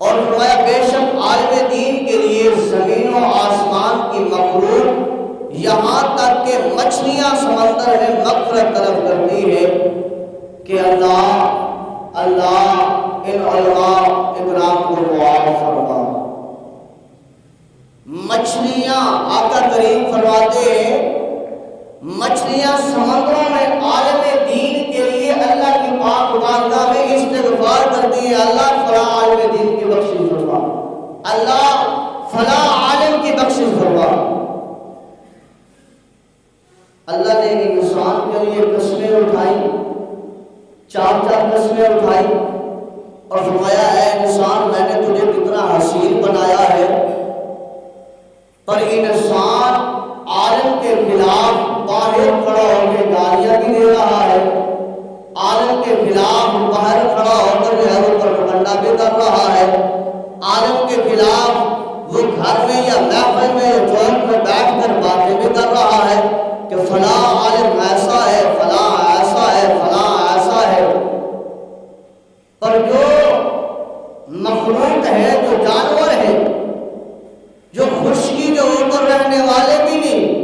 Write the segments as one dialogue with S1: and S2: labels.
S1: اور فرمایا بے شک عالم دین کے لیے زمین و آسمان کی مخلوق یہاں تک کہ مچھلیاں سمندر میں مغفرت طلب کرتی ہے کہ اللہ ان علماء اکرام کو معاف فرما۔ مچھلیاں آقا کریم فرماتے ہیں مچھلیاں سمندروں میں عالم دین کے لیے اللہ کی پاک بارگاہ میں استغفار کرتی ہیں، اللہ فلاں عالم دین کی بخشش فرما، اللہ فلاں عالم کی بخشش فرما۔ اللہ نے انسان کے لیے قسمیں اٹھائی، چار قسمیں اٹھائی اور فرمایا اے انسان میں نے تجھے کتنا حسین بنایا ہے، پر انسان عالم کے خلاف باہر کھڑا ہو کے گالیاں بھی دے رہا ہے، عالم کے خلاف باہر کھڑا ہو کر جو ہے وہ پروپگنڈا بھی کر رہا ہے، عالم کے خلاف وہ گھر میں یا محفل میں یا چوک میں بیٹھ کر باتیں بھی کر رہا ہے کہ فلاں عالم ایسا ہے، فلاں ایسا ہے، فلاں ایسا ہے۔ پر جو مخلوق ہے، جو جانور ہے، جو خشکی کے اوپر رہنے والے بھی نہیں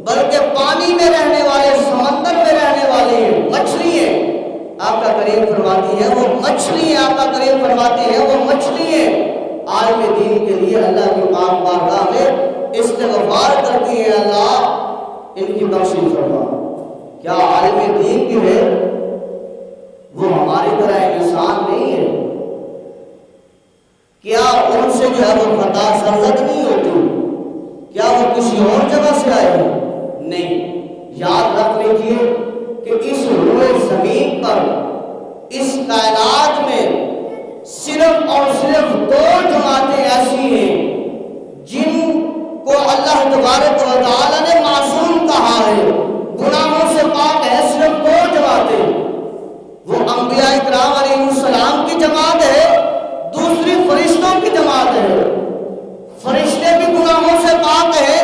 S1: بلکہ پانی میں رہنے والے، سمندر میں رہنے والے ہیں، مچھلی ہیں، آقا کریم فرماتی ہے وہ مچھلی ہیں، آقا کریم فرماتی ہے وہ مچھلی ہیں، عالم دین کے لیے اللہ کی پاک بارگاہ میں استغفار کرتی ہے، اللہ ان کی بخشش فرما۔ کیا عالم دین کی ہے وہ ہماری طرح انسان نہیں ہے؟ کیا ان سے جو ہے وہ خطا سرزد نہیں ہوتی؟ کیا وہ کسی اور جگہ سے آئے ہیں؟ نہیں، یاد رکھ لیجیے کہ اس روئے زمین پر، اس کائنات میں صرف اور صرف دو جماعتیں ایسی ہیں جن کو اللہ تبارک و تعالی نے معصوم کہا ہے، گناہوں سے پاک ہے، صرف دو جماعتیں، وہ انبیاء اکرام علیہ السلام کی جماعت ہے، دوسری فرشتوں کی جماعت ہے۔ فرشتے بھی گناہوں سے پاک ہے،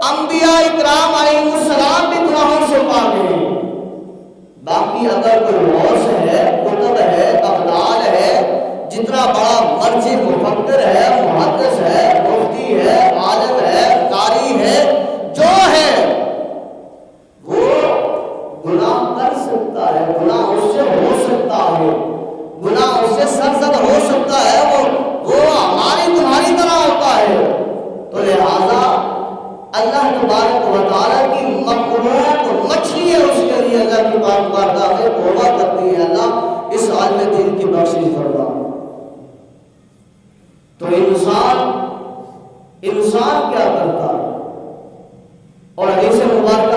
S1: انبیاء اکرام علیہ السلام بھی گناہوں سے پاک ہیں۔ باقی اگر کوئی غوث ہے، قطب ہے، ابدال ہے، جتنا بڑا مرجع مفکر ہے، محدث ہے، مفتی ہے، عالم ہے، قاری ہے، جو ہے وہ گناہ کر سکتا ہے، گناہ اس سے ہو سکتا ہے، گناہ اس سے سرزد ہو سکتا ہے، وہ ہماری تمہاری طرح ہوتا ہے۔ تو لہذا اللہ تبارک و تعالیٰ کی مخلوق مچھلی ہے، اس کے لیے اللہ کی پاک بارگاہ میں توبہ کرتی ہے، اللہ اس عالم دین کی بخشش فرما۔ تو انسان کیا کرتا ہے؟ اور حدیث مبارکہ